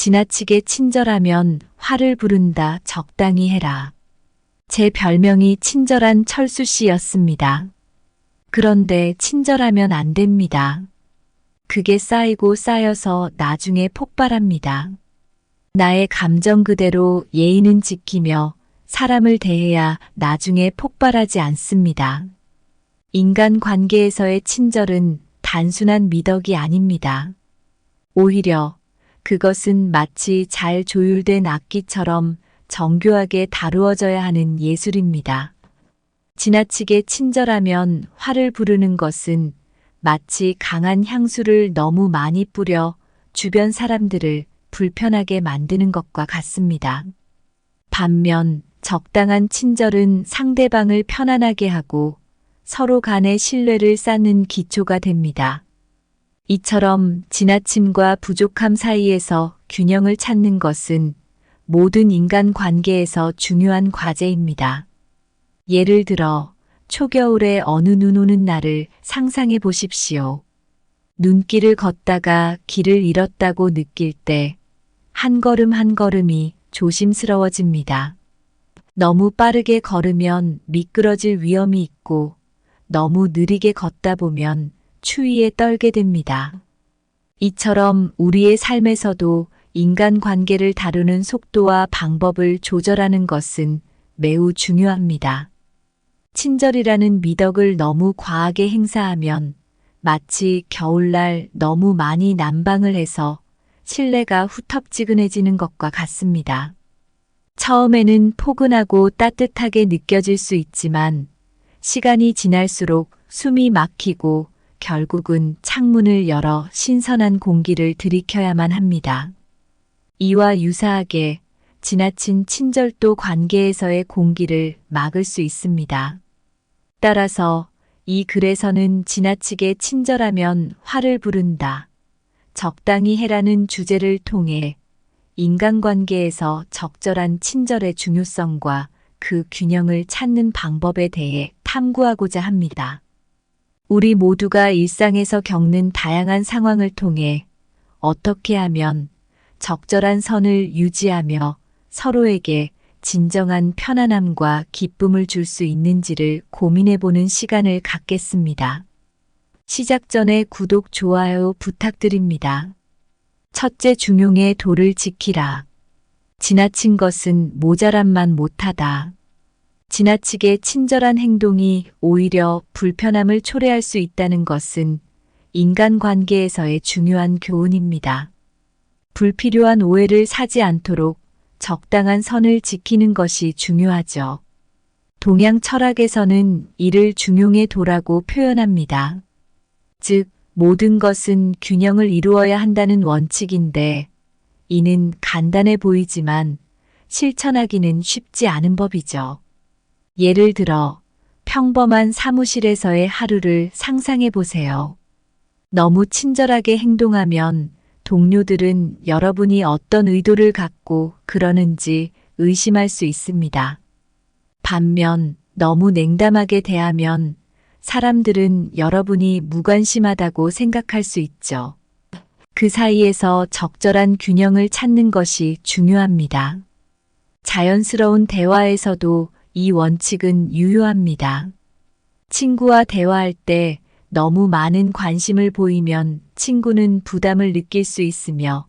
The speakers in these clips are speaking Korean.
지나치게 친절하면 화를 부른다. 적당히 해라. 제 별명이 친절한 철수 씨였습니다. 그런데 친절하면 안 됩니다. 그게 쌓이고 쌓여서 나중에 폭발합니다. 나의 감정 그대로 예의는 지키며 사람을 대해야 나중에 폭발하지 않습니다. 인간 관계에서의 친절은 단순한 미덕이 아닙니다. 오히려 그것은 마치 잘 조율된 악기처럼 정교하게 다루어져야 하는 예술입니다. 지나치게 친절하면 화를 부르는 것은 마치 강한 향수를 너무 많이 뿌려 주변 사람들을 불편하게 만드는 것과 같습니다. 반면 적당한 친절은 상대방을 편안하게 하고 서로 간의 신뢰를 쌓는 기초가 됩니다. 이처럼 지나침과 부족함 사이에서 균형을 찾는 것은 모든 인간 관계에서 중요한 과제입니다. 예를 들어 초겨울에 어느 눈 오는 날을 상상해 보십시오. 눈길을 걷다가 길을 잃었다고 느낄 때 한 걸음 한 걸음이 조심스러워집니다. 너무 빠르게 걸으면 미끄러질 위험이 있고 너무 느리게 걷다 보면 추위에 떨게 됩니다. 이처럼 우리의 삶에서도 인간관계를 다루는 속도와 방법을 조절하는 것은 매우 중요합니다. 친절이라는 미덕을 너무 과하게 행사하면 마치 겨울날 너무 많이 난방을 해서 실내가 후텁지근해지는 것과 같습니다. 처음에는 포근하고 따뜻하게 느껴질 수 있지만 시간이 지날수록 숨이 막히고 결국은 창문을 열어 신선한 공기를 들이켜야만 합니다. 이와 유사하게 지나친 친절도 관계에서의 공기를 막을 수 있습니다. 따라서 이 글에서는 지나치게 친절하면 화를 부른다. 적당히 해라는 주제를 통해 인간관계에서 적절한 친절의 중요성과 그 균형을 찾는 방법에 대해 탐구하고자 합니다. 우리 모두가 일상에서 겪는 다양한 상황을 통해 어떻게 하면 적절한 선을 유지하며 서로에게 진정한 편안함과 기쁨을 줄 수 있는지를 고민해보는 시간을 갖겠습니다. 시작 전에 구독, 좋아요 부탁드립니다. 첫째, 중용의 도를 지키라. 지나친 것은 모자람만 못하다. 지나치게 친절한 행동이 오히려 불편함을 초래할 수 있다는 것은 인간관계에서의 중요한 교훈입니다. 불필요한 오해를 사지 않도록 적당한 선을 지키는 것이 중요하죠. 동양 철학에서는 이를 중용의 도라고 표현합니다. 즉, 모든 것은 균형을 이루어야 한다는 원칙인데, 이는 간단해 보이지만 실천하기는 쉽지 않은 법이죠. 예를 들어, 평범한 사무실에서의 하루를 상상해 보세요. 너무 친절하게 행동하면 동료들은 여러분이 어떤 의도를 갖고 그러는지 의심할 수 있습니다. 반면 너무 냉담하게 대하면 사람들은 여러분이 무관심하다고 생각할 수 있죠. 그 사이에서 적절한 균형을 찾는 것이 중요합니다. 자연스러운 대화에서도 이 원칙은 유효합니다. 친구와 대화할 때 너무 많은 관심을 보이면 친구는 부담을 느낄 수 있으며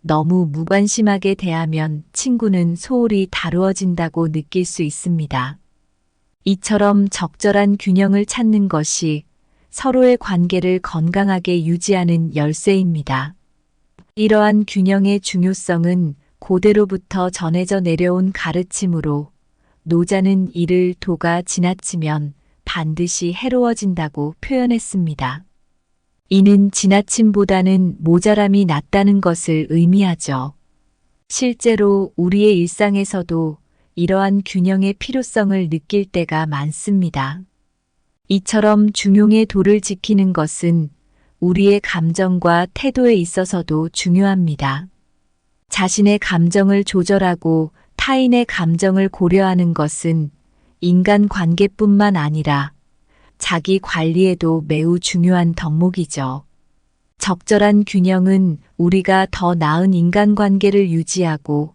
너무 무관심하게 대하면 친구는 소홀히 다루어진다고 느낄 수 있습니다. 이처럼 적절한 균형을 찾는 것이 서로의 관계를 건강하게 유지하는 열쇠입니다. 이러한 균형의 중요성은 고대로부터 전해져 내려온 가르침으로 노자는 이를 도가 지나치면 반드시 해로워진다고 표현했습니다. 이는 지나침보다는 모자람이 낫다는 것을 의미하죠. 실제로 우리의 일상에서도 이러한 균형의 필요성을 느낄 때가 많습니다. 이처럼 중용의 도를 지키는 것은 우리의 감정과 태도에 있어서도 중요합니다. 자신의 감정을 조절하고 타인의 감정을 고려하는 것은 인간 관계뿐만 아니라 자기 관리에도 매우 중요한 덕목이죠. 적절한 균형은 우리가 더 나은 인간관계를 유지하고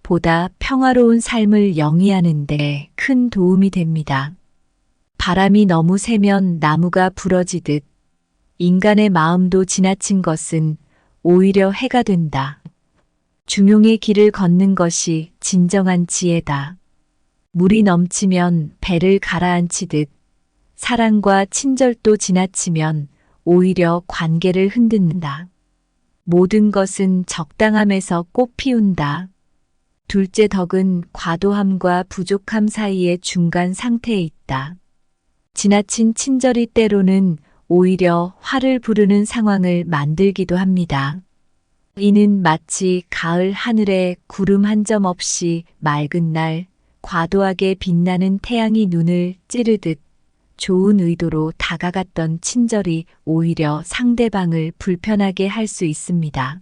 보다 평화로운 삶을 영위하는 데 큰 도움이 됩니다. 바람이 너무 세면 나무가 부러지듯 인간의 마음도 지나친 것은 오히려 해가 된다. 중용의 길을 걷는 것이 진정한 지혜다. 물이 넘치면 배를 가라앉히듯 사랑과 친절도 지나치면 오히려 관계를 흔든다. 모든 것은 적당함에서 꽃 피운다. 둘째 덕은 과도함과 부족함 사이의 중간 상태에 있다. 지나친 친절이 때로는 오히려 화를 부르는 상황을 만들기도 합니다. 이는 마치 가을 하늘에 구름 한 점 없이 맑은 날 과도하게 빛나는 태양이 눈을 찌르듯 좋은 의도로 다가갔던 친절이 오히려 상대방을 불편하게 할 수 있습니다.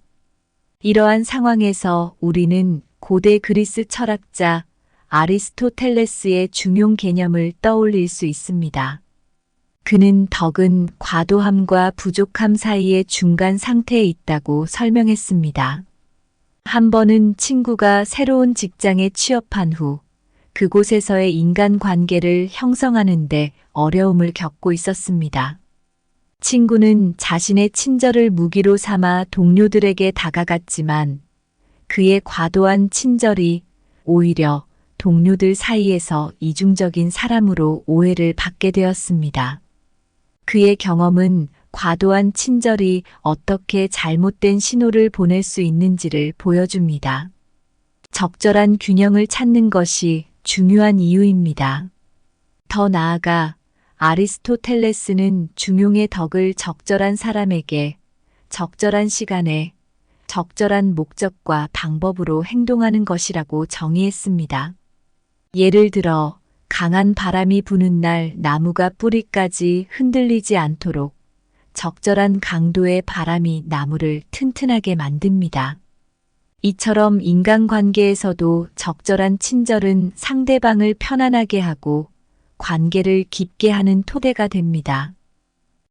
이러한 상황에서 우리는 고대 그리스 철학자 아리스토텔레스의 중용 개념을 떠올릴 수 있습니다. 그는 덕은 과도함과 부족함 사이의 중간 상태에 있다고 설명했습니다. 한 번은 친구가 새로운 직장에 취업한 후 그곳에서의 인간관계를 형성하는데 어려움을 겪고 있었습니다. 친구는 자신의 친절을 무기로 삼아 동료들에게 다가갔지만 그의 과도한 친절이 오히려 동료들 사이에서 이중적인 사람으로 오해를 받게 되었습니다. 그의 경험은 과도한 친절이 어떻게 잘못된 신호를 보낼 수 있는지를 보여줍니다. 적절한 균형을 찾는 것이 중요한 이유입니다. 더 나아가 아리스토텔레스는 중용의 덕을 적절한 사람에게 적절한 시간에 적절한 목적과 방법으로 행동하는 것이라고 정의했습니다. 예를 들어 강한 바람이 부는 날 나무가 뿌리까지 흔들리지 않도록 적절한 강도의 바람이 나무를 튼튼하게 만듭니다. 이처럼 인간관계에서도 적절한 친절은 상대방을 편안하게 하고 관계를 깊게 하는 토대가 됩니다.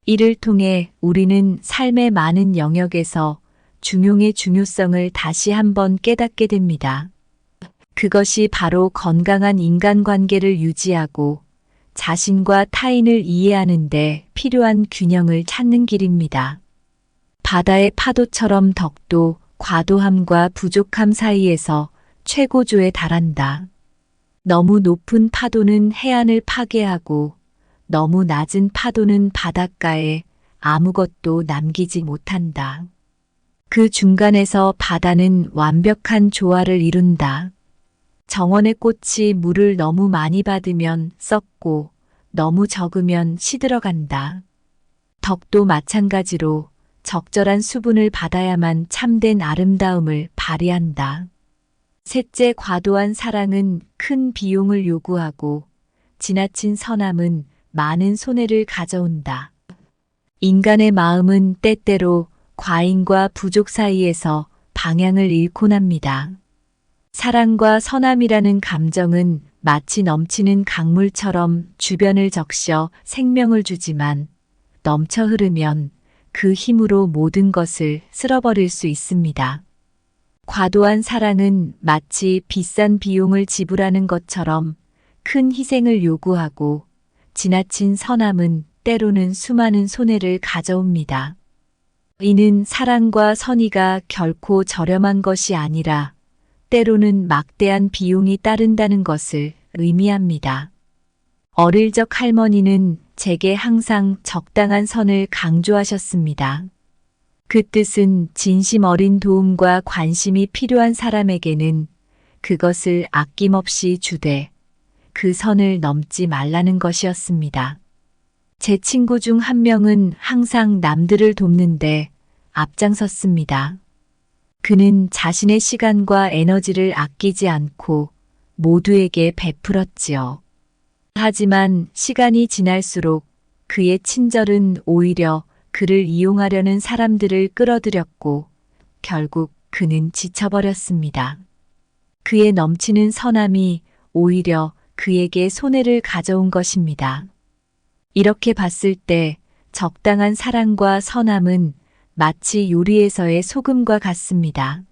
이를 통해 우리는 삶의 많은 영역에서 중용의 중요성을 다시 한번 깨닫게 됩니다. 그것이 바로 건강한 인간관계를 유지하고 자신과 타인을 이해하는 데 필요한 균형을 찾는 길입니다. 바다의 파도처럼 덕도 과도함과 부족함 사이에서 최고조에 달한다. 너무 높은 파도는 해안을 파괴하고 너무 낮은 파도는 바닷가에 아무것도 남기지 못한다. 그 중간에서 바다는 완벽한 조화를 이룬다. 정원의 꽃이 물을 너무 많이 받으면 썩고 너무 적으면 시들어간다. 덕도 마찬가지로 적절한 수분을 받아야만 참된 아름다움을 발휘한다. 셋째, 과도한 사랑은 큰 비용을 요구하고 지나친 선함은 많은 손해를 가져온다. 인간의 마음은 때때로 과잉과 부족 사이에서 방향을 잃곤 합니다. 사랑과 선함이라는 감정은 마치 넘치는 강물처럼 주변을 적셔 생명을 주지만 넘쳐 흐르면 그 힘으로 모든 것을 쓸어버릴 수 있습니다. 과도한 사랑은 마치 비싼 비용을 지불하는 것처럼 큰 희생을 요구하고 지나친 선함은 때로는 수많은 손해를 가져옵니다. 이는 사랑과 선의가 결코 저렴한 것이 아니라 때로는 막대한 비용이 따른다는 것을 의미합니다. 어릴 적 할머니는 제게 항상 적당한 선을 강조하셨습니다. 그 뜻은 진심 어린 도움과 관심이 필요한 사람에게는 그것을 아낌없이 주되 그 선을 넘지 말라는 것이었습니다. 제 친구 중 한 명은 항상 남들을 돕는데 앞장섰습니다. 그는 자신의 시간과 에너지를 아끼지 않고 모두에게 베풀었지요. 하지만 시간이 지날수록 그의 친절은 오히려 그를 이용하려는 사람들을 끌어들였고 결국 그는 지쳐버렸습니다. 그의 넘치는 선함이 오히려 그에게 손해를 가져온 것입니다. 이렇게 봤을 때 적당한 사랑과 선함은 마치 요리에서의 소금과 같습니다.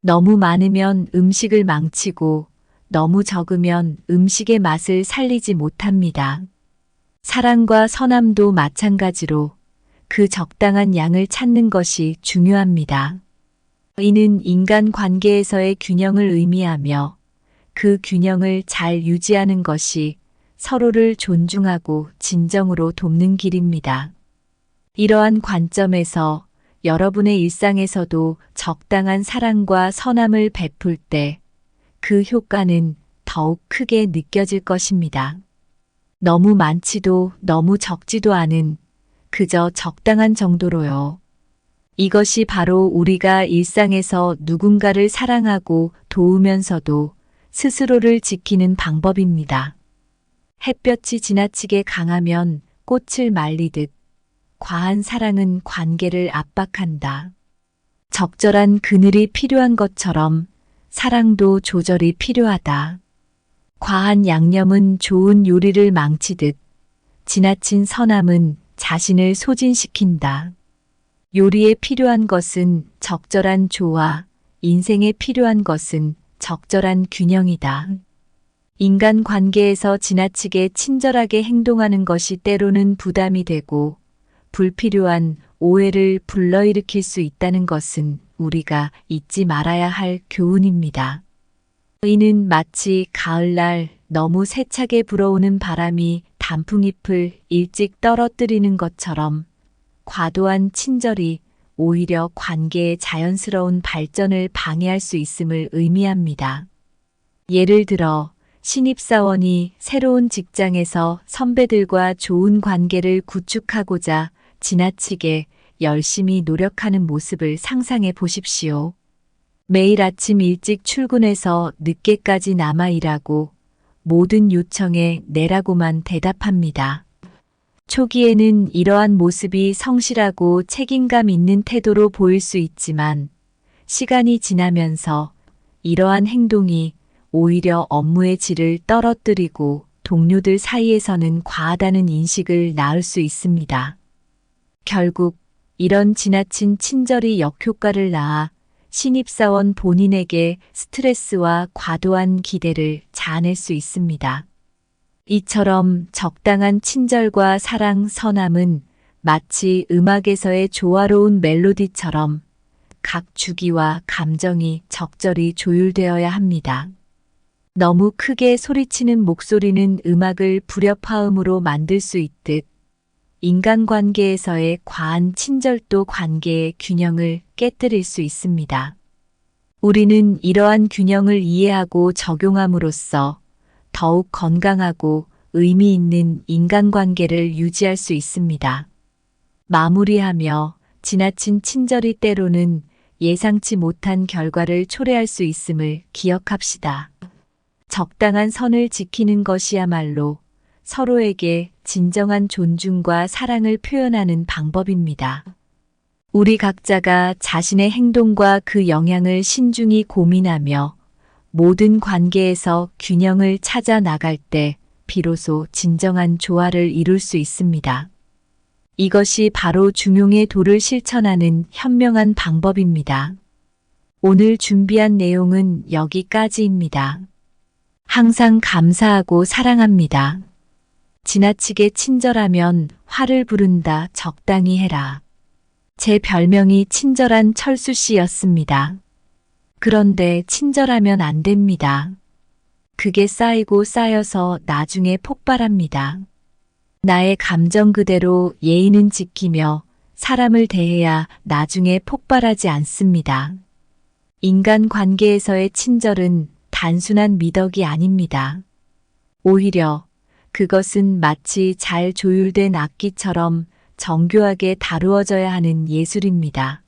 너무 많으면 음식을 망치고 너무 적으면 음식의 맛을 살리지 못합니다. 사랑과 선함도 마찬가지로 그 적당한 양을 찾는 것이 중요합니다. 이는 인간 관계에서의 균형을 의미하며 그 균형을 잘 유지하는 것이 서로를 존중하고 진정으로 돕는 길입니다. 이러한 관점에서 여러분의 일상에서도 적당한 사랑과 선함을 베풀 때 그 효과는 더욱 크게 느껴질 것입니다. 너무 많지도 너무 적지도 않은 그저 적당한 정도로요. 이것이 바로 우리가 일상에서 누군가를 사랑하고 도우면서도 스스로를 지키는 방법입니다. 햇볕이 지나치게 강하면 꽃을 말리듯 과한 사랑은 관계를 압박한다. 적절한 그늘이 필요한 것처럼 사랑도 조절이 필요하다. 과한 양념은 좋은 요리를 망치듯 지나친 선함은 자신을 소진시킨다. 요리에 필요한 것은 적절한 조화, 인생에 필요한 것은 적절한 균형이다. 인간 관계에서 지나치게 친절하게 행동하는 것이 때로는 부담이 되고 불필요한 오해를 불러일으킬 수 있다는 것은 우리가 잊지 말아야 할 교훈입니다. 이는 마치 가을날 너무 세차게 불어오는 바람이 단풍잎을 일찍 떨어뜨리는 것처럼 과도한 친절이 오히려 관계의 자연스러운 발전을 방해할 수 있음을 의미합니다. 예를 들어 신입사원이 새로운 직장에서 선배들과 좋은 관계를 구축하고자 지나치게 열심히 노력하는 모습을 상상해 보십시오. 매일 아침 일찍 출근해서 늦게까지 남아 일하고 모든 요청에 네라고만 대답합니다. 초기에는 이러한 모습이 성실하고 책임감 있는 태도로 보일 수 있지만 시간이 지나면서 이러한 행동이 오히려 업무의 질을 떨어뜨리고 동료들 사이에서는 과하다는 인식을 낳을 수 있습니다. 결국 이런 지나친 친절이 역효과를 낳아 신입사원 본인에게 스트레스와 과도한 기대를 자아낼 수 있습니다. 이처럼 적당한 친절과 사랑, 선함은 마치 음악에서의 조화로운 멜로디처럼 각 주기와 감정이 적절히 조율되어야 합니다. 너무 크게 소리치는 목소리는 음악을 불협화음으로 만들 수 있듯 인간관계에서의 과한 친절도 관계의 균형을 깨뜨릴 수 있습니다. 우리는 이러한 균형을 이해하고 적용함으로써 더욱 건강하고 의미 있는 인간관계를 유지할 수 있습니다. 마무리하며 지나친 친절이 때로는 예상치 못한 결과를 초래할 수 있음을 기억합시다. 적당한 선을 지키는 것이야말로 서로에게 진정한 존중과 사랑을 표현하는 방법입니다. 우리 각자가 자신의 행동과 그 영향을 신중히 고민하며 모든 관계에서 균형을 찾아 나갈 때 비로소 진정한 조화를 이룰 수 있습니다. 이것이 바로 중용의 도를 실천하는 현명한 방법입니다. 오늘 준비한 내용은 여기까지입니다. 항상 감사하고 사랑합니다. 지나치게 친절하면 화를 부른다. 적당히 해라. 제 별명이 친절한 철수 씨였습니다. 그런데 친절하면 안 됩니다. 그게 쌓이고 쌓여서 나중에 폭발합니다. 나의 감정 그대로 예의는 지키며 사람을 대해야 나중에 폭발하지 않습니다. 인간 관계에서의 친절은 단순한 미덕이 아닙니다. 오히려 그것은 마치 잘 조율된 악기처럼 정교하게 다루어져야 하는 예술입니다.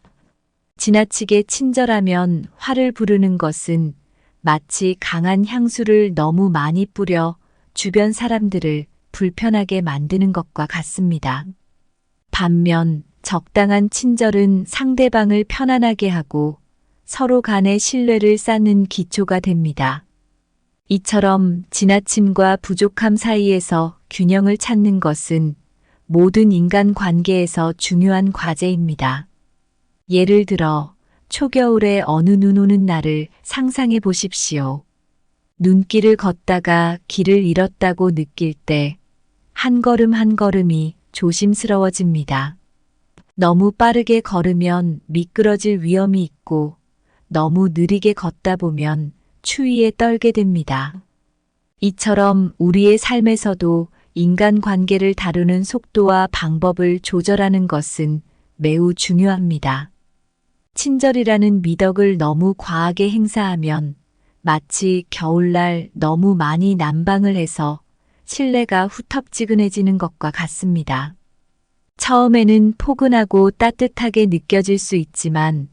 지나치게 친절하면 화를 부르는 것은 마치 강한 향수를 너무 많이 뿌려 주변 사람들을 불편하게 만드는 것과 같습니다. 반면 적당한 친절은 상대방을 편안하게 하고 서로 간의 신뢰를 쌓는 기초가 됩니다. 이처럼 지나침과 부족함 사이에서 균형을 찾는 것은 모든 인간 관계에서 중요한 과제입니다. 예를 들어 초겨울에 어느 눈 오는 날을 상상해 보십시오. 눈길을 걷다가 길을 잃었다고 느낄 때 한 걸음 한 걸음이 조심스러워집니다. 너무 빠르게 걸으면 미끄러질 위험이 있고 너무 느리게 걷다 보면 추위에 떨게 됩니다. 이처럼 우리의 삶에서도 인간관계를 다루는 속도와 방법을 조절하는 것은 매우 중요합니다. 친절이라는 미덕을 너무 과하게 행사하면 마치 겨울날 너무 많이 난방을 해서 실내가 후텁지근해지는 것과 같습니다. 처음에는 포근하고 따뜻하게 느껴질 수 있지만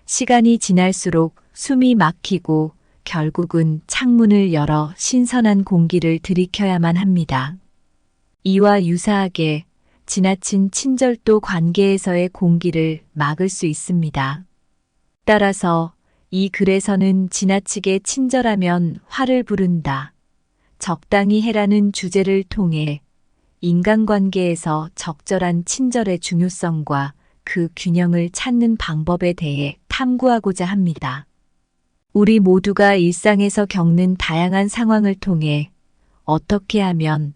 시간이 지날수록 숨이 막히고 결국은 창문을 열어 신선한 공기를 들이켜야만 합니다. 이와 유사하게 지나친 친절도 관계에서의 공기를 막을 수 있습니다. 따라서 이 글에서는 지나치게 친절하면 화를 부른다, 적당히 해라는 주제를 통해 인간관계에서 적절한 친절의 중요성과 그 균형을 찾는 방법에 대해 탐구하고자 합니다. 우리 모두가 일상에서 겪는 다양한 상황을 통해 어떻게 하면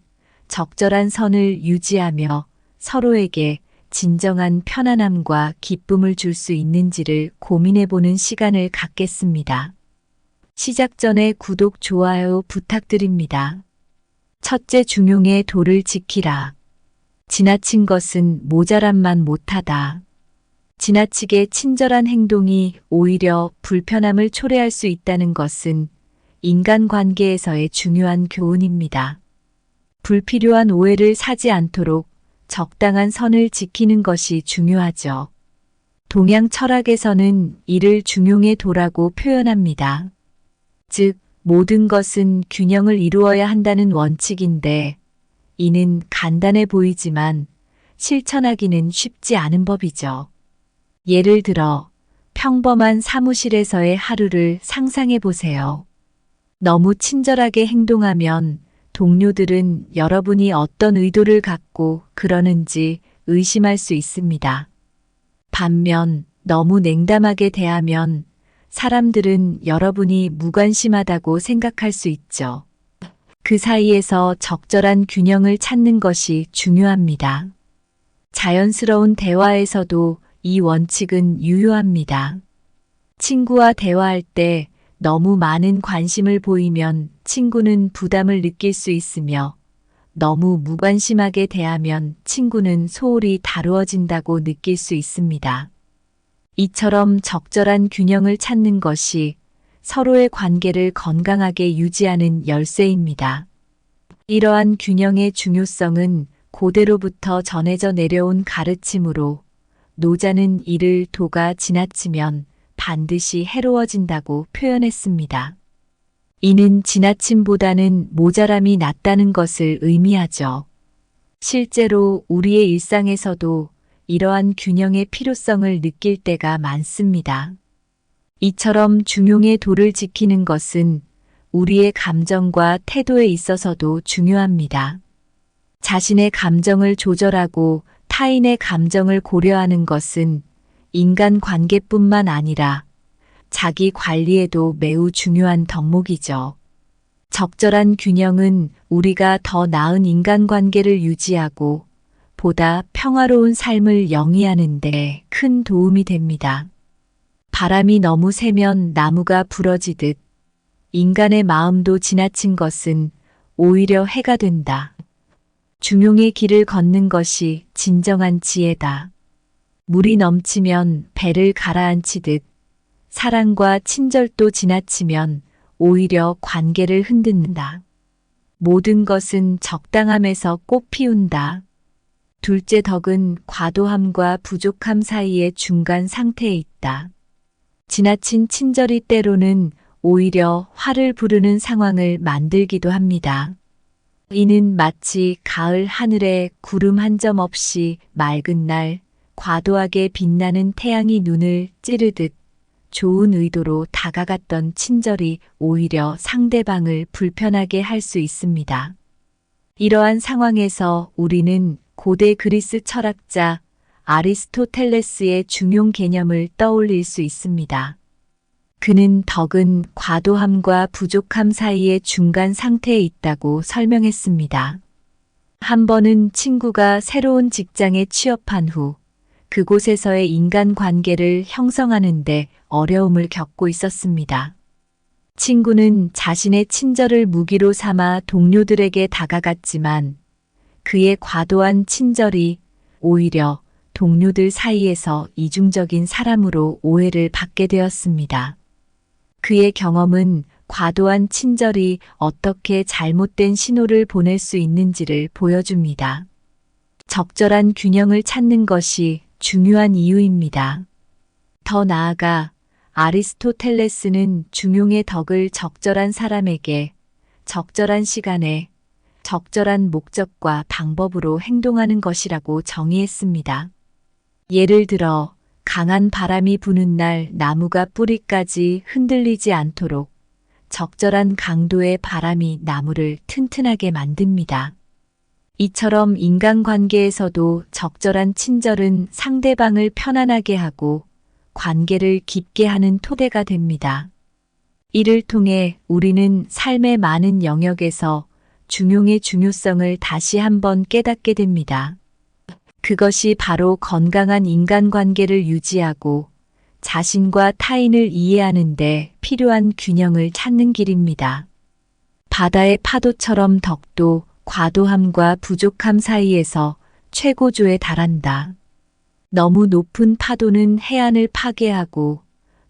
적절한 선을 유지하며 서로에게 진정한 편안함과 기쁨을 줄 수 있는지를 고민해보는 시간을 갖겠습니다. 시작 전에 구독, 좋아요 부탁드립니다. 첫째, 중용의 도를 지키라. 지나친 것은 모자람만 못하다. 지나치게 친절한 행동이 오히려 불편함을 초래할 수 있다는 것은 인간관계에서의 중요한 교훈입니다. 불필요한 오해를 사지 않도록 적당한 선을 지키는 것이 중요하죠. 동양 철학에서는 이를 중용의 도라고 표현합니다. 즉, 모든 것은 균형을 이루어야 한다는 원칙인데, 이는 간단해 보이지만 실천하기는 쉽지 않은 법이죠. 예를 들어, 평범한 사무실에서의 하루를 상상해 보세요. 너무 친절하게 행동하면 동료들은 여러분이 어떤 의도를 갖고 그러는지 의심할 수 있습니다. 반면 너무 냉담하게 대하면 사람들은 여러분이 무관심하다고 생각할 수 있죠. 그 사이에서 적절한 균형을 찾는 것이 중요합니다. 자연스러운 대화에서도 이 원칙은 유효합니다. 친구와 대화할 때 너무 많은 관심을 보이면 친구는 부담을 느낄 수 있으며 너무 무관심하게 대하면 친구는 소홀히 다루어진다고 느낄 수 있습니다. 이처럼 적절한 균형을 찾는 것이 서로의 관계를 건강하게 유지하는 열쇠입니다. 이러한 균형의 중요성은 고대로부터 전해져 내려온 가르침으로 노자는 이를 도가 지나치면 반드시 해로워진다고 표현했습니다. 이는 지나침보다는 모자람이 낫다는 것을 의미하죠. 실제로 우리의 일상에서도 이러한 균형의 필요성을 느낄 때가 많습니다. 이처럼 중용의 도를 지키는 것은 우리의 감정과 태도에 있어서도 중요합니다. 자신의 감정을 조절하고 타인의 감정을 고려하는 것은 인간 관계뿐만 아니라 자기 관리에도 매우 중요한 덕목이죠. 적절한 균형은 우리가 더 나은 인간관계를 유지하고 보다 평화로운 삶을 영위하는 데 큰 도움이 됩니다. 바람이 너무 세면 나무가 부러지듯 인간의 마음도 지나친 것은 오히려 해가 된다. 중용의 길을 걷는 것이 진정한 지혜다. 물이 넘치면 배를 가라앉히듯 사랑과 친절도 지나치면 오히려 관계를 흔든다. 모든 것은 적당함에서 꽃 피운다. 둘째 덕은 과도함과 부족함 사이의 중간 상태에 있다. 지나친 친절이 때로는 오히려 화를 부르는 상황을 만들기도 합니다. 이는 마치 가을 하늘에 구름 한 점 없이 맑은 날 과도하게 빛나는 태양이 눈을 찌르듯 좋은 의도로 다가갔던 친절이 오히려 상대방을 불편하게 할 수 있습니다. 이러한 상황에서 우리는 고대 그리스 철학자 아리스토텔레스의 중용 개념을 떠올릴 수 있습니다. 그는 덕은 과도함과 부족함 사이의 중간 상태에 있다고 설명했습니다. 한 번은 친구가 새로운 직장에 취업한 후 그곳에서의 인간관계를 형성하는데 어려움을 겪고 있었습니다. 친구는 자신의 친절을 무기로 삼아 동료들에게 다가갔지만 그의 과도한 친절이 오히려 동료들 사이에서 이중적인 사람으로 오해를 받게 되었습니다. 그의 경험은 과도한 친절이 어떻게 잘못된 신호를 보낼 수 있는지를 보여줍니다. 적절한 균형을 찾는 것이 중요한 이유입니다. 더 나아가 아리스토텔레스는 중용의 덕을 적절한 사람에게 적절한 시간에 적절한 목적과 방법으로 행동하는 것이라고 정의했습니다. 예를 들어 강한 바람이 부는 날 나무가 뿌리까지 흔들리지 않도록 적절한 강도의 바람이 나무를 튼튼하게 만듭니다. 이처럼 인간관계에서도 적절한 친절은 상대방을 편안하게 하고 관계를 깊게 하는 토대가 됩니다. 이를 통해 우리는 삶의 많은 영역에서 중용의 중요성을 다시 한번 깨닫게 됩니다. 그것이 바로 건강한 인간관계를 유지하고 자신과 타인을 이해하는 데 필요한 균형을 찾는 길입니다. 바다의 파도처럼 덕도 과도함과 부족함 사이에서 최고조에 달한다. 너무 높은 파도는 해안을 파괴하고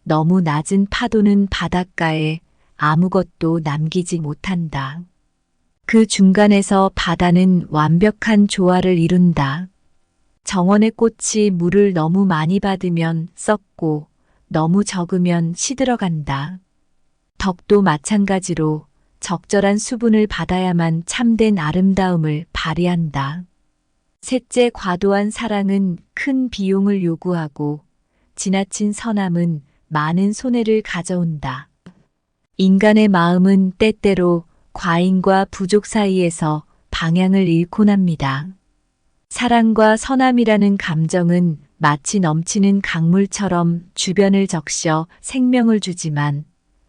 너무 낮은 파도는 바닷가에 아무것도 남기지 못한다. 그 중간에서 바다는 완벽한 조화를 이룬다. 정원의 꽃이 물을 너무 많이 받으면 썩고 너무 적으면 시들어간다. 덕도 마찬가지로 적절한 수분을 받아야만 참된 아름다움을 발휘한다. 셋째, 과도한 사랑은 큰 비용을 요구하고 지나친 선함은 많은 손해를 가져온다. 인간의 마음은 때때로 과잉과 부족 사이에서 방향을 잃곤 합니다. 사랑과 선함이라는 감정은 마치 넘치는 강물처럼 주변을 적셔 생명을 주지만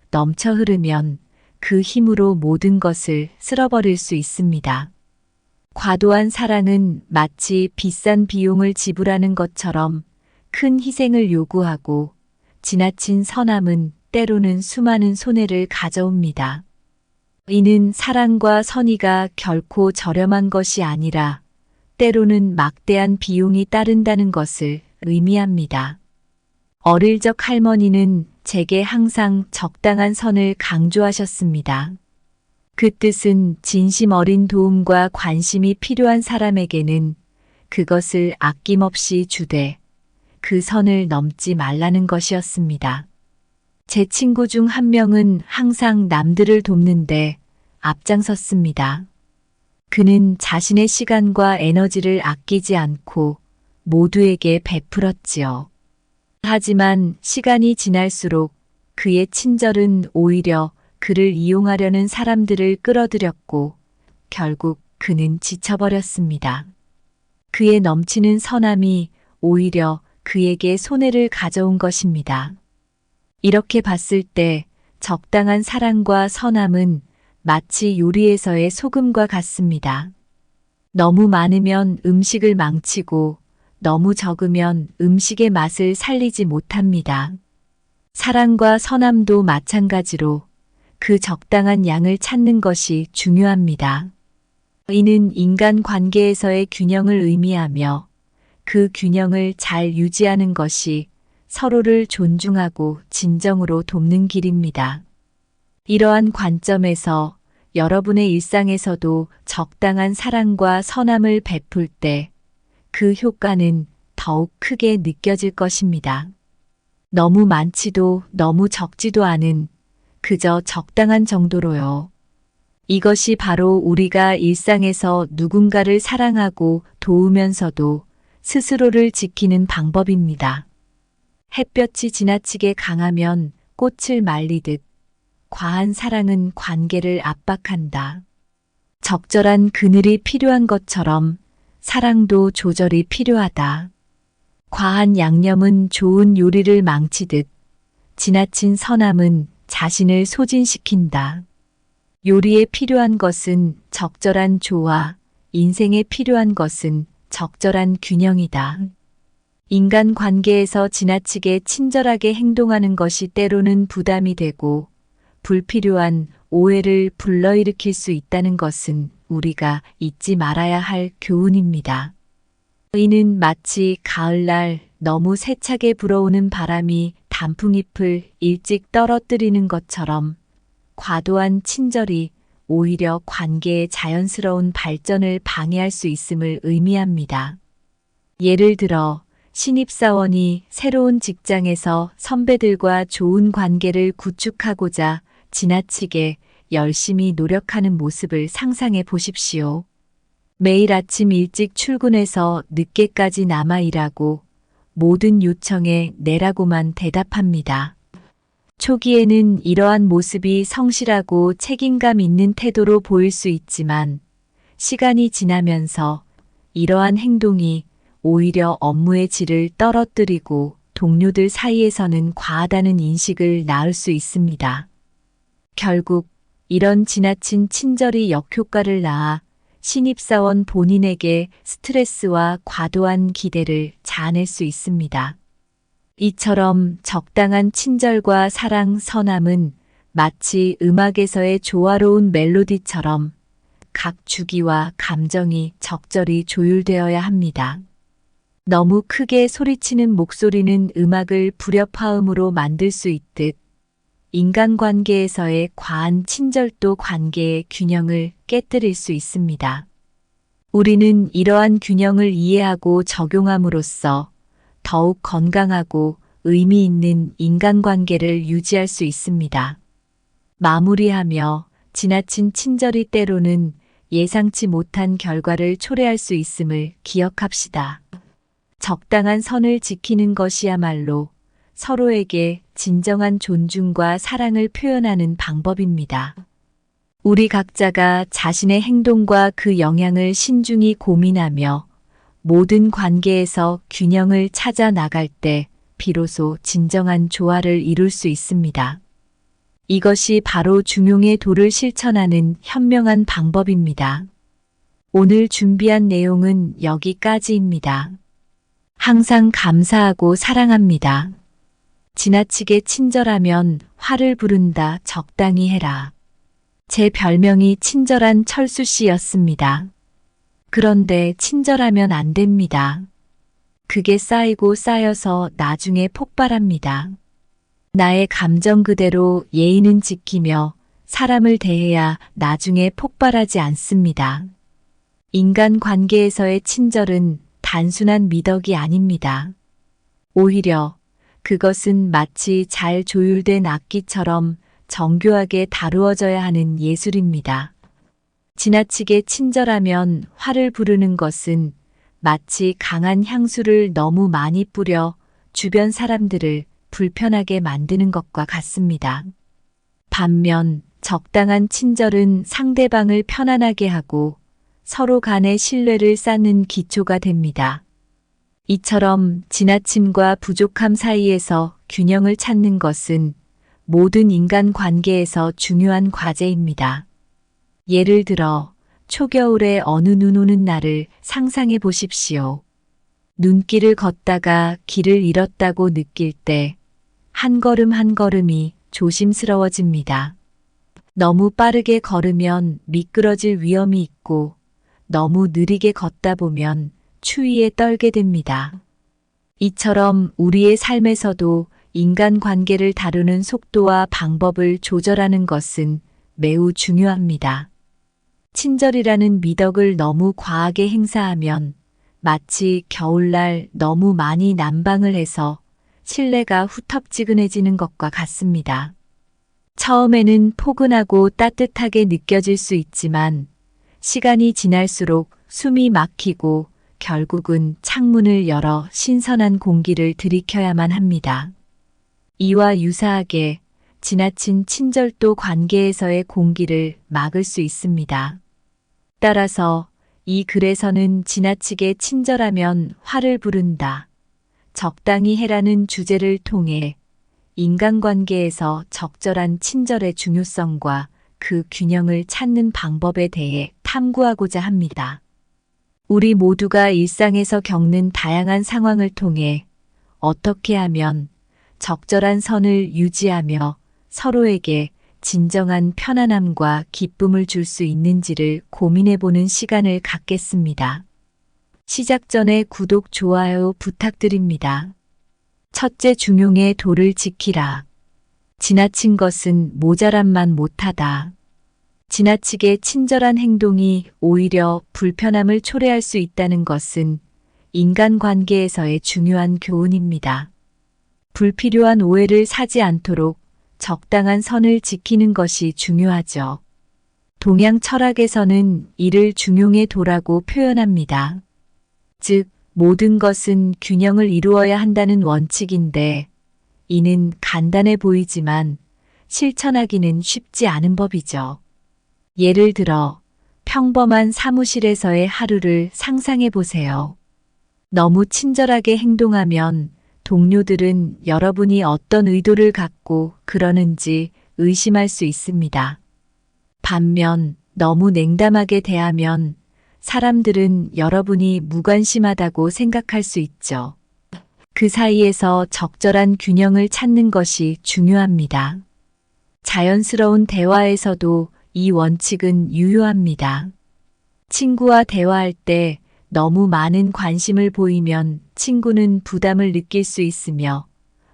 넘쳐 흐르면 그 힘으로 모든 것을 쓸어버릴 수 있습니다. 과도한 사랑은 마치 비싼 비용을 지불하는 것처럼 큰 희생을 요구하고 지나친 선함은 때로는 수많은 손해를 가져옵니다. 이는 사랑과 선의가 결코 저렴한 것이 아니라 때로는 막대한 비용이 따른다는 것을 의미합니다. 어릴 적 할머니는 제게 항상 적당한 선을 강조하셨습니다. 그 뜻은 진심 어린 도움과 관심이 필요한 사람에게는 그것을 아낌없이 주되 그 선을 넘지 말라는 것이었습니다. 제 친구 중 한 명은 항상 남들을 돕는데 앞장섰습니다. 그는 자신의 시간과 에너지를 아끼지 않고 모두에게 베풀었지요. 하지만 시간이 지날수록 그의 친절은 오히려 그를 이용하려는 사람들을 끌어들였고 결국 그는 지쳐버렸습니다. 그의 넘치는 선함이 오히려 그에게 손해를 가져온 것입니다. 이렇게 봤을 때 적당한 사랑과 선함은 마치 요리에서의 소금과 같습니다. 너무 많으면 음식을 망치고 너무 적으면 음식의 맛을 살리지 못합니다. 사랑과 선함도 마찬가지로 그 적당한 양을 찾는 것이 중요합니다. 이는 인간 관계에서의 균형을 의미하며 그 균형을 잘 유지하는 것이 서로를 존중하고 진정으로 돕는 길입니다. 이러한 관점에서 여러분의 일상에서도 적당한 사랑과 선함을 베풀 때 그 효과는 더욱 크게 느껴질 것입니다. 너무 많지도 너무 적지도 않은 그저 적당한 정도로요. 이것이 바로 우리가 일상에서 누군가를 사랑하고 도우면서도 스스로를 지키는 방법입니다. 햇볕이 지나치게 강하면 꽃을 말리듯 과한 사랑은 관계를 압박한다. 적절한 그늘이 필요한 것처럼 사랑도 조절이 필요하다. 과한 양념은 좋은 요리를 망치듯 지나친 선함은 자신을 소진시킨다. 요리에 필요한 것은 적절한 조화, 인생에 필요한 것은 적절한 균형이다. 인간 관계에서 지나치게 친절하게 행동하는 것이 때로는 부담이 되고 불필요한 오해를 불러일으킬 수 있다는 것은 우리가 잊지 말아야 할 교훈입니다. 이는 마치 가을날 너무 세차게 불어오는 바람이 단풍잎을 일찍 떨어뜨리는 것처럼 과도한 친절이 오히려 관계의 자연스러운 발전을 방해할 수 있음을 의미합니다. 예를 들어 신입사원이 새로운 직장에서 선배들과 좋은 관계를 구축하고자 지나치게 열심히 노력하는 모습을 상상해 보십시오. 매일 아침 일찍 출근해서 늦게까지 남아 일하고 모든 요청에 네라고만 대답합니다. 초기에는 이러한 모습이 성실하고 책임감 있는 태도로 보일 수 있지만 시간이 지나면서 이러한 행동이 오히려 업무의 질을 떨어뜨리고 동료들 사이에서는 과하다는 인식을 낳을 수 있습니다. 결국 이런 지나친 친절이 역효과를 낳아 신입사원 본인에게 스트레스와 과도한 기대를 자아낼 수 있습니다. 이처럼 적당한 친절과 사랑, 선함은 마치 음악에서의 조화로운 멜로디처럼 각 주기와 감정이 적절히 조율되어야 합니다. 너무 크게 소리치는 목소리는 음악을 불협화음으로 만들 수 있듯 인간관계에서의 과한 친절도 관계의 균형을 깨뜨릴 수 있습니다. 우리는 이러한 균형을 이해하고 적용함으로써 더욱 건강하고 의미 있는 인간관계를 유지할 수 있습니다. 마무리하며 지나친 친절이 때로는 예상치 못한 결과를 초래할 수 있음을 기억합시다. 적당한 선을 지키는 것이야말로 서로에게 진정한 존중과 사랑을 표현하는 방법입니다. 우리 각자가 자신의 행동과 그 영향을 신중히 고민하며 모든 관계에서 균형을 찾아 나갈 때 비로소 진정한 조화를 이룰 수 있습니다. 이것이 바로 중용의 도를 실천하는 현명한 방법입니다. 오늘 준비한 내용은 여기까지입니다. 항상 감사하고 사랑합니다. 지나치게 친절하면 화를 부른다. 적당히 해라. 제 별명이 친절한 철수 씨였습니다. 그런데 친절하면 안 됩니다. 그게 쌓이고 쌓여서 나중에 폭발합니다. 나의 감정 그대로 예의는 지키며 사람을 대해야 나중에 폭발하지 않습니다. 인간 관계에서의 친절은 단순한 미덕이 아닙니다. 오히려 그것은 마치 잘 조율된 악기처럼 정교하게 다루어져야 하는 예술입니다. 지나치게 친절하면 화를 부르는 것은 마치 강한 향수를 너무 많이 뿌려 주변 사람들을 불편하게 만드는 것과 같습니다. 반면 적당한 친절은 상대방을 편안하게 하고 서로 간의 신뢰를 쌓는 기초가 됩니다. 이처럼 지나침과 부족함 사이에서 균형을 찾는 것은 모든 인간 관계에서 중요한 과제입니다. 예를 들어 초겨울에 어느 눈 오는 날을 상상해 보십시오. 눈길을 걷다가 길을 잃었다고 느낄 때 한 걸음 한 걸음이 조심스러워집니다. 너무 빠르게 걸으면 미끄러질 위험이 있고 너무 느리게 걷다 보면 추위에 떨게 됩니다. 이처럼 우리의 삶에서도 인간관계를 다루는 속도와 방법을 조절하는 것은 매우 중요합니다. 친절이라는 미덕을 너무 과하게 행사하면 마치 겨울날 너무 많이 난방을 해서 실내가 후텁지근해지는 것과 같습니다. 처음에는 포근하고 따뜻하게 느껴질 수 있지만 시간이 지날수록 숨이 막히고 결국은 창문을 열어 신선한 공기를 들이켜야만 합니다. 이와 유사하게 지나친 친절도 관계에서의 공기를 막을 수 있습니다. 따라서 이 글에서는 지나치게 친절하면 화를 부른다. 적당히 해라는 주제를 통해 인간관계에서 적절한 친절의 중요성과 그 균형을 찾는 방법에 대해 탐구하고자 합니다. 우리 모두가 일상에서 겪는 다양한 상황을 통해 어떻게 하면 적절한 선을 유지하며 서로에게 진정한 편안함과 기쁨을 줄 수 있는지를 고민해보는 시간을 갖겠습니다. 시작 전에 구독, 좋아요 부탁드립니다. 첫째, 중용의 도를 지키라. 지나친 것은 모자람만 못하다. 지나치게 친절한 행동이 오히려 불편함을 초래할 수 있다는 것은 인간관계에서의 중요한 교훈입니다. 불필요한 오해를 사지 않도록 적당한 선을 지키는 것이 중요하죠. 동양 철학에서는 이를 중용의 도라고 표현합니다. 즉, 모든 것은 균형을 이루어야 한다는 원칙인데, 이는 간단해 보이지만 실천하기는 쉽지 않은 법이죠. 예를 들어, 평범한 사무실에서의 하루를 상상해 보세요. 너무 친절하게 행동하면 동료들은 여러분이 어떤 의도를 갖고 그러는지 의심할 수 있습니다. 반면 너무 냉담하게 대하면 사람들은 여러분이 무관심하다고 생각할 수 있죠. 그 사이에서 적절한 균형을 찾는 것이 중요합니다. 자연스러운 대화에서도 이 원칙은 유효합니다. 친구와 대화할 때 너무 많은 관심을 보이면 친구는 부담을 느낄 수 있으며,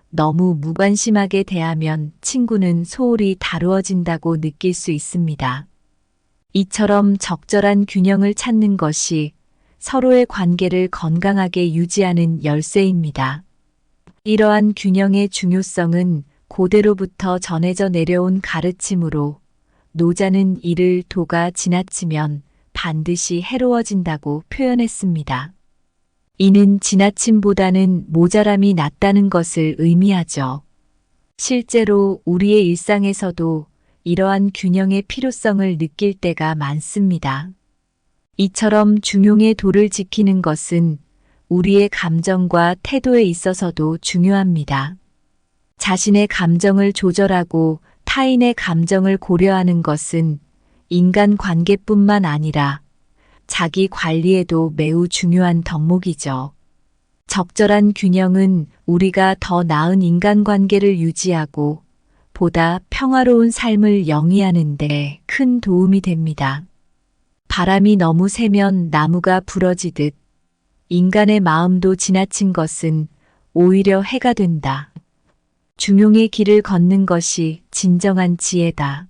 너무 무관심하게 대하면 친구는 소홀히 다루어진다고 느낄 수 있습니다. 이처럼 적절한 균형을 찾는 것이 서로의 관계를 건강하게 유지하는 열쇠입니다. 이러한 균형의 중요성은 고대로부터 전해져 내려온 가르침으로, 노자는 이를 도가 지나치면 반드시 해로워진다고 표현했습니다. 이는 지나침보다는 모자람이 낫다는 것을 의미하죠. 실제로 우리의 일상에서도 이러한 균형의 필요성을 느낄 때가 많습니다. 이처럼 중용의 도를 지키는 것은 우리의 감정과 태도에 있어서도 중요합니다. 자신의 감정을 조절하고 타인의 감정을 고려하는 것은 인간 관계뿐만 아니라 자기 관리에도 매우 중요한 덕목이죠. 적절한 균형은 우리가 더 나은 인간관계를 유지하고 보다 평화로운 삶을 영위하는 데 큰 도움이 됩니다. 바람이 너무 세면 나무가 부러지듯 인간의 마음도 지나친 것은 오히려 해가 된다. 중용의 길을 걷는 것이 진정한 지혜다.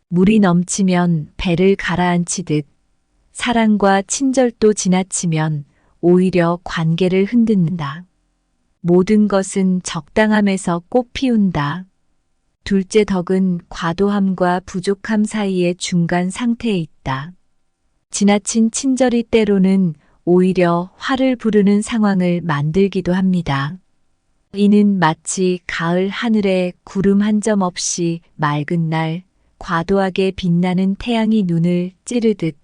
물이 넘치면 배를 가라앉히듯 사랑과 친절도 지나치면 오히려 관계를 흔든다. 모든 것은 적당함에서 꽃 피운다. 둘째 덕은 과도함과 부족함 사이의 중간 상태에 있다. 지나친 친절이 때로는 오히려 화를 부르는 상황을 만들기도 합니다. 이는 마치 가을 하늘에 구름 한 점 없이 맑은 날 과도하게 빛나는 태양이 눈을 찌르듯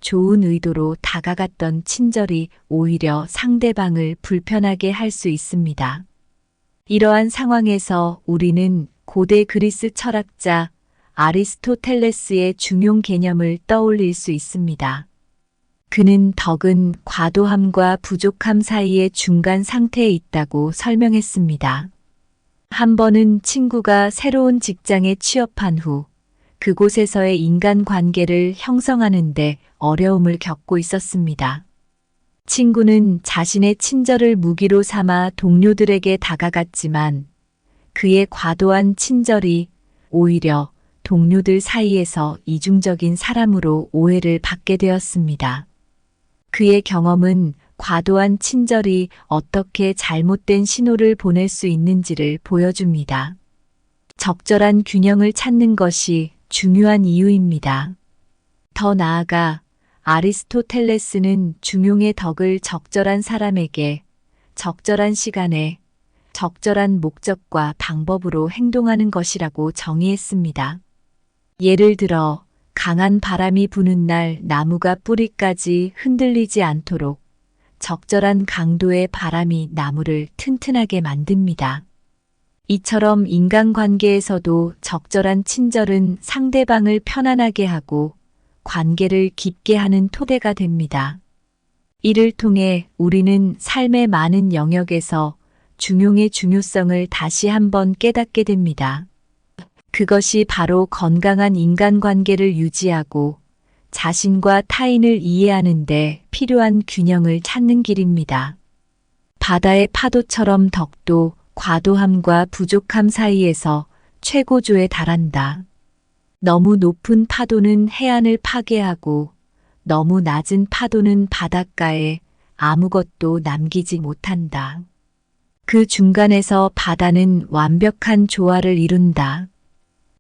좋은 의도로 다가갔던 친절이 오히려 상대방을 불편하게 할 수 있습니다. 이러한 상황에서 우리는 고대 그리스 철학자 아리스토텔레스의 중용 개념을 떠올릴 수 있습니다. 그는 덕은 과도함과 부족함 사이의 중간 상태에 있다고 설명했습니다. 한 번은 친구가 새로운 직장에 취업한 후 그곳에서의 인간관계를 형성하는데 어려움을 겪고 있었습니다. 친구는 자신의 친절을 무기로 삼아 동료들에게 다가갔지만 그의 과도한 친절이 오히려 동료들 사이에서 이중적인 사람으로 오해를 받게 되었습니다. 그의 경험은 과도한 친절이 어떻게 잘못된 신호를 보낼 수 있는지를 보여줍니다. 적절한 균형을 찾는 것이 중요한 이유입니다. 더 나아가 아리스토텔레스는 중용의 덕을 적절한 사람에게 적절한 시간에 적절한 목적과 방법으로 행동하는 것이라고 정의했습니다. 예를 들어 강한 바람이 부는 날 나무가 뿌리까지 흔들리지 않도록 적절한 강도의 바람이 나무를 튼튼하게 만듭니다. 이처럼 인간관계에서도 적절한 친절은 상대방을 편안하게 하고 관계를 깊게 하는 토대가 됩니다. 이를 통해 우리는 삶의 많은 영역에서 중용의 중요성을 다시 한번 깨닫게 됩니다. 그것이 바로 건강한 인간관계를 유지하고 자신과 타인을 이해하는 데 필요한 균형을 찾는 길입니다. 바다의 파도처럼 덕도 과도함과 부족함 사이에서 최고조에 달한다. 너무 높은 파도는 해안을 파괴하고 너무 낮은 파도는 바닷가에 아무것도 남기지 못한다. 그 중간에서 바다는 완벽한 조화를 이룬다.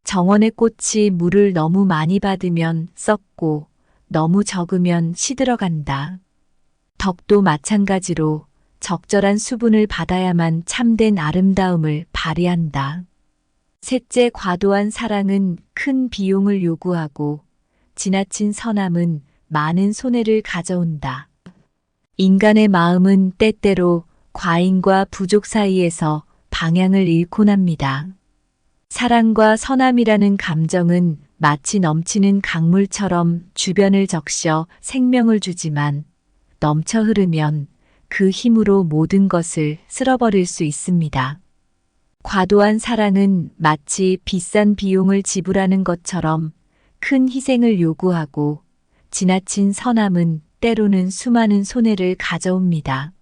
정원의 꽃이 물을 너무 많이 받으면 썩고 너무 적으면 시들어간다. 덕도 마찬가지로 적절한 수분을 받아야만 참된 아름다움을 발휘한다. 셋째, 과도한 사랑은 큰 비용을 요구하고 지나친 선함은 많은 손해를 가져온다. 인간의 마음은 때때로 과잉과 부족 사이에서 방향을 잃곤 합니다. 사랑과 선함이라는 감정은 마치 넘치는 강물처럼 주변을 적셔 생명을 주지만 넘쳐 흐르면 그 힘으로 모든 것을 쓸어버릴 수 있습니다. 과도한 사랑은 마치 비싼 비용을 지불하는 것처럼 큰 희생을 요구하고 지나친 선함은 때로는 수많은 손해를 가져옵니다.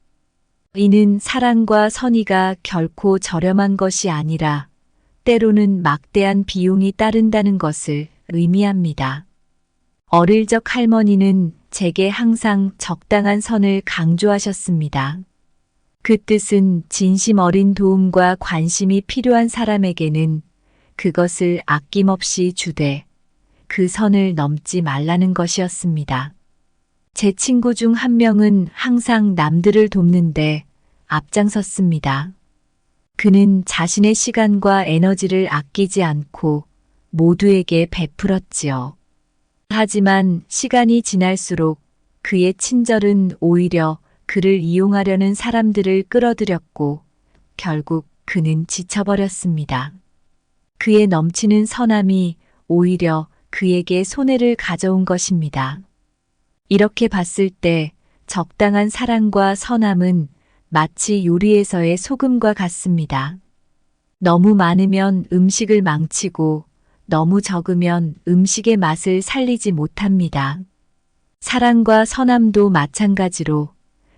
이는 사랑과 선의가 결코 저렴한 것이 아니라 때로는 막대한 비용이 따른다는 것을 의미합니다. 어릴 적 할머니는 제게 항상 적당한 선을 강조하셨습니다. 그 뜻은 진심 어린 도움과 관심이 필요한 사람에게는 그것을 아낌없이 주되 그 선을 넘지 말라는 것이었습니다. 제 친구 중 한 명은 항상 남들을 돕는데 앞장섰습니다. 그는 자신의 시간과 에너지를 아끼지 않고 모두에게 베풀었지요. 하지만 시간이 지날수록 그의 친절은 오히려 그를 이용하려는 사람들을 끌어들였고 결국 그는 지쳐버렸습니다. 그의 넘치는 선함이 오히려 그에게 손해를 가져온 것입니다. 이렇게 봤을 때 적당한 사랑과 선함은 마치 요리에서의 소금과 같습니다. 너무 많으면 음식을 망치고 너무 적으면 음식의 맛을 살리지 못합니다. 사랑과 선함도 마찬가지로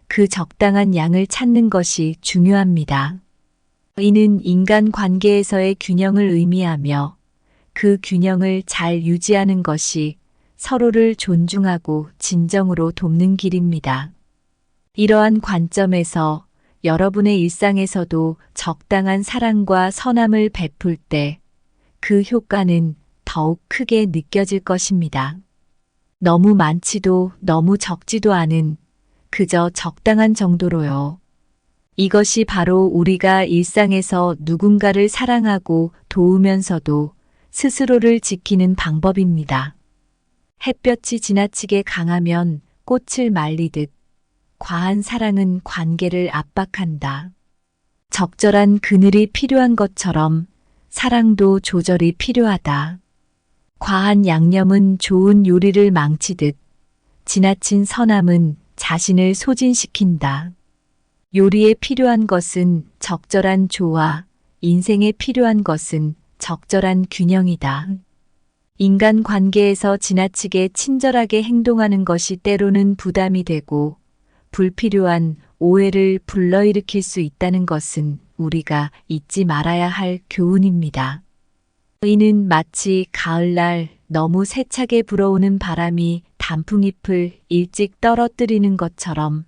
그 적당한 양을 찾는 것이 중요합니다. 이는 인간 관계에서의 균형을 의미하며 그 균형을 잘 유지하는 것이 서로를 존중하고 진정으로 돕는 길입니다. 이러한 관점에서 여러분의 일상에서도 적당한 사랑과 선함을 베풀 때 그 효과는 더욱 크게 느껴질 것입니다. 너무 많지도 너무 적지도 않은 그저 적당한 정도로요. 이것이 바로 우리가 일상에서 누군가를 사랑하고 도우면서도 스스로를 지키는 방법입니다. 햇볕이 지나치게 강하면 꽃을 말리듯 과한 사랑은 관계를 압박한다. 적절한 그늘이 필요한 것처럼 사랑도 조절이 필요하다. 과한 양념은 좋은 요리를 망치듯 지나친 선함은 자신을 소진시킨다. 요리에 필요한 것은 적절한 조화, 인생에 필요한 것은 적절한 균형이다. 인간 관계에서 지나치게 친절하게 행동하는 것이 때로는 부담이 되고 불필요한 오해를 불러일으킬 수 있다는 것은 우리가 잊지 말아야 할 교훈입니다. 이는 마치 가을날 너무 세차게 불어오는 바람이 단풍잎을 일찍 떨어뜨리는 것처럼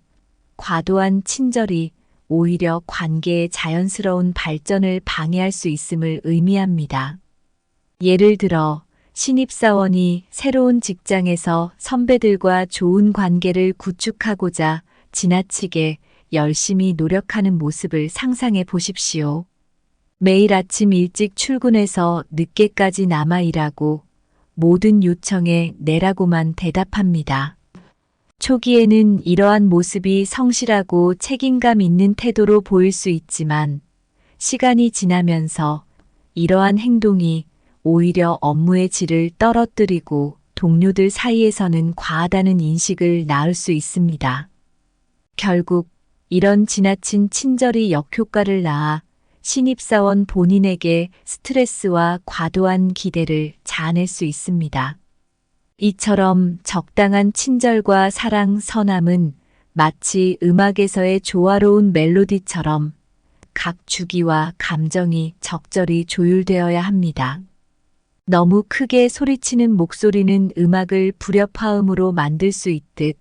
과도한 친절이 오히려 관계의 자연스러운 발전을 방해할 수 있음을 의미합니다. 예를 들어 신입사원이 새로운 직장에서 선배들과 좋은 관계를 구축하고자 지나치게 열심히 노력하는 모습을 상상해 보십시오. 매일 아침 일찍 출근해서 늦게까지 남아 일하고 모든 요청에 네라고만 대답합니다. 초기에는 이러한 모습이 성실하고 책임감 있는 태도로 보일 수 있지만 시간이 지나면서 이러한 행동이 오히려 업무의 질을 떨어뜨리고 동료들 사이에서는 과하다는 인식을 낳을 수 있습니다. 결국 이런 지나친 친절이 역효과를 낳아 신입사원 본인에게 스트레스와 과도한 기대를 자아낼 수 있습니다. 이처럼 적당한 친절과 사랑, 선함은 마치 음악에서의 조화로운 멜로디처럼 각 주기와 감정이 적절히 조율되어야 합니다. 너무 크게 소리치는 목소리는 음악을 불협화음으로 만들 수 있듯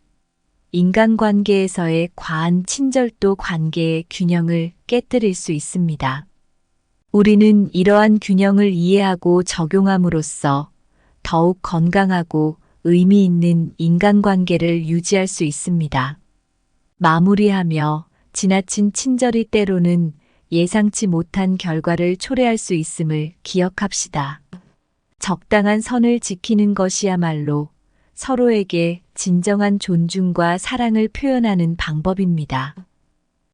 인간관계에서의 과한 친절도 관계의 균형을 깨뜨릴 수 있습니다. 우리는 이러한 균형을 이해하고 적용함으로써 더욱 건강하고 의미 있는 인간관계를 유지할 수 있습니다. 마무리하며 지나친 친절이 때로는 예상치 못한 결과를 초래할 수 있음을 기억합시다. 적당한 선을 지키는 것이야말로 서로에게 진정한 존중과 사랑을 표현하는 방법입니다.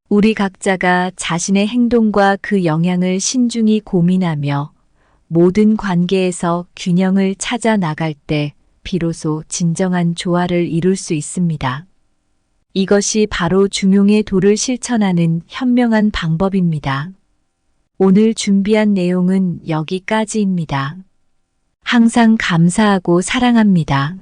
우리 각자가 자신의 행동과 그 영향을 신중히 고민하며 모든 관계에서 균형을 찾아 나갈 때 비로소 진정한 조화를 이룰 수 있습니다. 이것이 바로 중용의 도를 실천하는 현명한 방법입니다. 오늘 준비한 내용은 여기까지입니다. 항상 감사하고 사랑합니다.